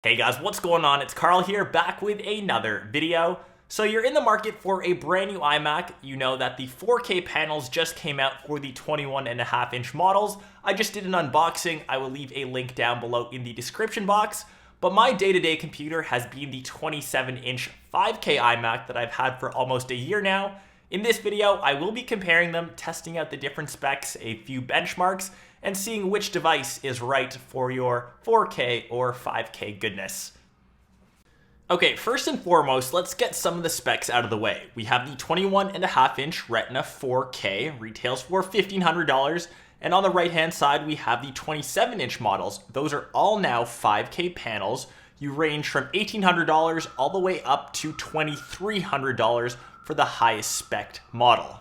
Hey guys, what's going on? It's Karl here, back with another video. So you're in the market for a brand new iMac. You know that the 4K panels just came out for the 21.5-inch models. I just did an unboxing. I will leave a link down below in the description box. But my day-to-day computer has been the 27-inch 5K iMac that I've had for almost a year now. In this video, I will be comparing them, testing out the different specs, a few benchmarks, and seeing which device is right for your 4K or 5K goodness. Okay, first and foremost, let's get some of the specs out of the way. We have the 21.5-inch Retina 4K, retails for $1,500, and on the right-hand side, we have the 27-inch models. Those are all now 5K panels. You range from $1,800 all the way up to $2,300 for the highest spec model.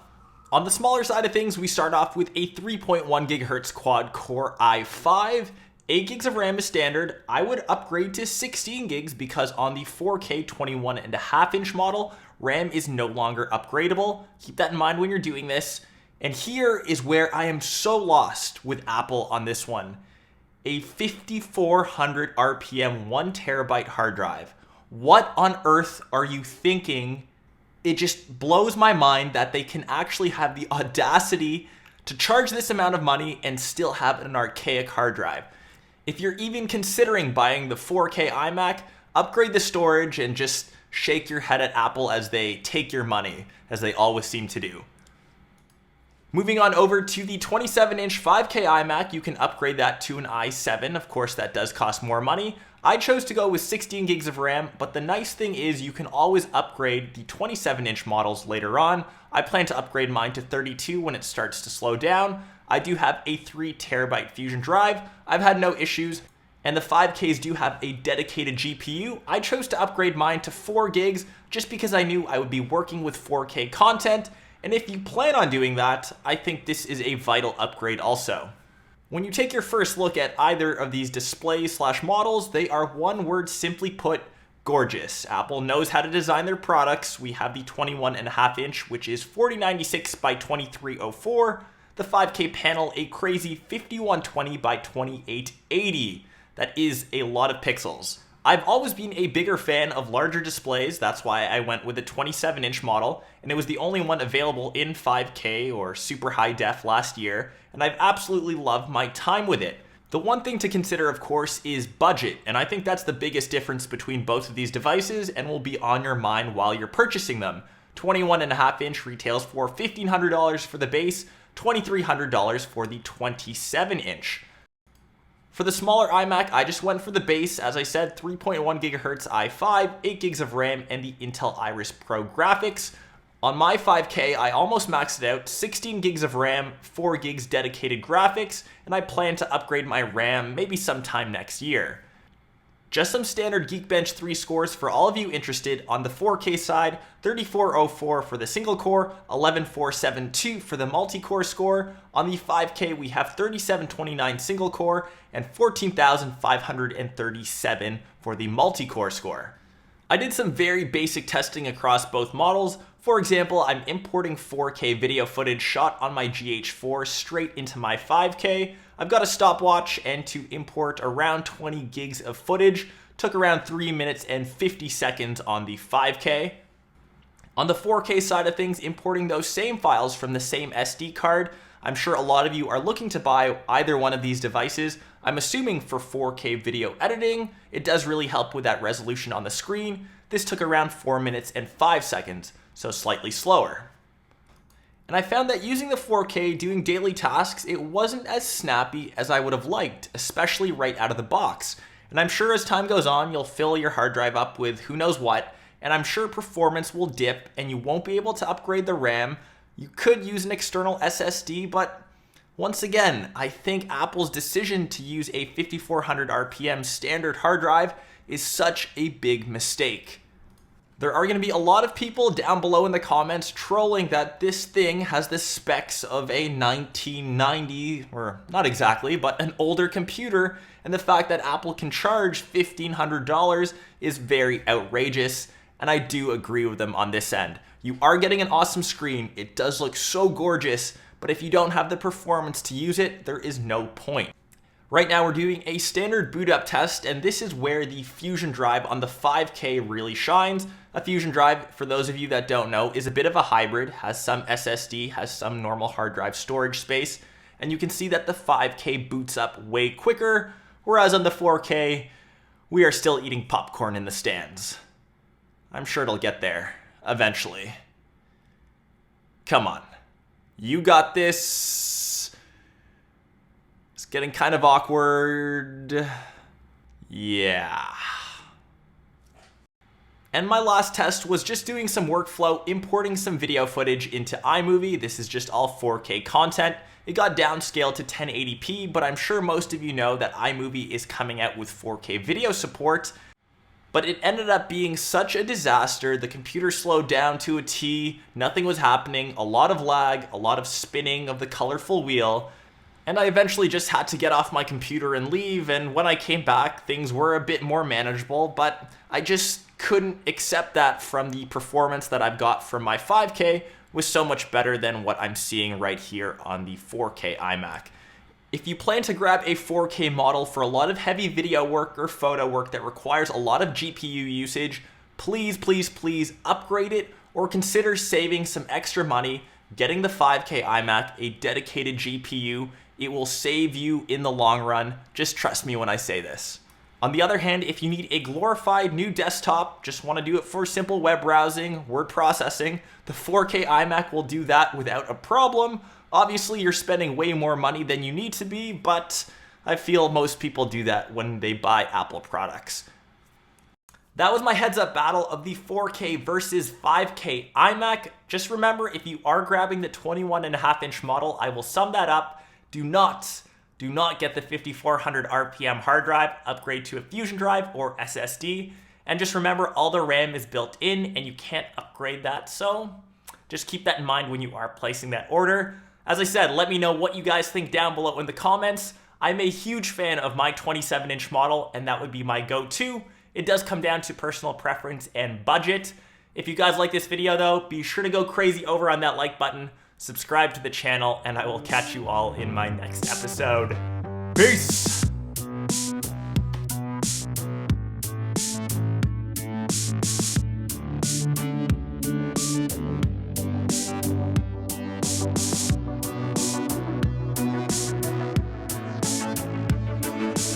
On the smaller side of things, we start off with a 3.1 GHz quad-core i5. 8 gigs of RAM is standard. I would upgrade to 16 gigs because on the 4K 21.5-inch model, RAM is no longer upgradable. Keep that in mind when you're doing this. And here is where I am so lost with Apple on this one. A 5400 RPM 1 terabyte hard drive. What on earth are you thinking? It just blows my mind that they can actually have the audacity to charge this amount of money and still have an archaic hard drive. If you're even considering buying the 4K iMac, upgrade the storage and just shake your head at Apple as they take your money, as they always seem to do. Moving on over to the 27-inch 5K iMac, you can upgrade that to an i7. Of course, that does cost more money. I chose to go with 16 gigs of RAM, but the nice thing is you can always upgrade the 27-inch models later on. I plan to upgrade mine to 32 when it starts to slow down. I do have a 3 terabyte Fusion drive. I've had no issues. And the 5Ks do have a dedicated GPU. I chose to upgrade mine to 4 gigs just because I knew I would be working with 4K content. And if you plan on doing that, I think this is a vital upgrade also. When you take your first look at either of these displays/models, they are one word, simply put, gorgeous. Apple knows how to design their products. We have the 21.5-inch, which is 4096 by 2304. The 5K panel, a crazy 5120 by 2880. That is a lot of pixels. I've always been a bigger fan of larger displays. That's why I went with the 27-inch model, and it was the only one available in 5K or super high def last year, and I've absolutely loved my time with it. The one thing to consider, of course, is budget, and I think that's the biggest difference between both of these devices and will be on your mind while you're purchasing them. 21.5-inch retails for $1,500 for the base, $2,300 for the 27-inch. For the smaller iMac, I just went for the base, as I said, 3.1 GHz i5, 8 gigs of RAM, and the Intel Iris Pro graphics. On my 5K, I almost maxed it out, 16 gigs of RAM, 4 gigs dedicated graphics, and I plan to upgrade my RAM maybe sometime next year. Just some standard Geekbench 3 scores for all of you interested. On the 4K side, 3404 for the single core, 11472 for the multi-core score. On the 5K, we have 3729 single core and 14,537 for the multi-core score. I did some very basic testing across both models. For example, I'm importing 4K video footage shot on my GH4 straight into my 5K. I've got a stopwatch, and to import around 20 gigs of footage took around 3 minutes and 50 seconds on the 5K. On the 4K side of things, importing those same files from the same SD card, I'm sure a lot of you are looking to buy either one of these devices. I'm assuming for 4K video editing, it does really help with that resolution on the screen. This took around 4 minutes and 5 seconds, so slightly slower. And I found that using the 4K doing daily tasks, it wasn't as snappy as I would have liked, especially right out of the box. And I'm sure as time goes on, you'll fill your hard drive up with who knows what, and I'm sure performance will dip and you won't be able to upgrade the RAM. You could use an external SSD, but once again, I think Apple's decision to use a 5400 RPM standard hard drive is such a big mistake. There are going to be a lot of people down below in the comments trolling that this thing has the specs of a 1990, or not exactly, but an older computer, and the fact that Apple can charge $1,500 is very outrageous, and I do agree with them on this end. You are getting an awesome screen, it does look so gorgeous, but if you don't have the performance to use it, there is no point. Right now we're doing a standard boot up test, and this is where the Fusion drive on the 5K really shines. A Fusion drive, for those of you that don't know, is a bit of a hybrid, has some SSD, has some normal hard drive storage space, and you can see that the 5K boots up way quicker, whereas on the 4K, we are still eating popcorn in the stands. I'm sure it'll get there, eventually. Come on. You got this. It's getting kind of awkward. Yeah. And my last test was just doing some workflow, importing some video footage into iMovie. This is just all 4K content. It got downscaled to 1080p, but I'm sure most of you know that iMovie is coming out with 4K video support. But it ended up being such a disaster. The computer slowed down to a T, nothing was happening, a lot of lag, a lot of spinning of the colorful wheel, and I eventually just had to get off my computer and leave, and when I came back, things were a bit more manageable, but I just couldn't accept that from the performance that I've got from my 5K was so much better than what I'm seeing right here on the 4K iMac. If you plan to grab a 4K model for a lot of heavy video work or photo work that requires a lot of GPU usage, please, please, please upgrade it or consider saving some extra money, getting the 5K iMac a dedicated GPU. It will save you in the long run. Just trust me when I say this. On the other hand, if you need a glorified new desktop, just want to do it for simple web browsing, word processing, the 4K iMac will do that without a problem. Obviously, you're spending way more money than you need to be, but I feel most people do that when they buy Apple products. That was my heads up battle of the 4K versus 5K iMac. Just remember, if you are grabbing the 21.5-inch model, I will sum that up. Do not get the 5400 RPM hard drive, upgrade to a Fusion drive or SSD. And just remember, all the RAM is built in and you can't upgrade that. So just keep that in mind when you are placing that order. As I said, let me know what you guys think down below in the comments. I'm a huge fan of my 27-inch model, and that would be my go-to. It does come down to personal preference and budget. If you guys like this video though, be sure to go crazy over on that like button, subscribe to the channel, and I will catch you all in my next episode. Peace!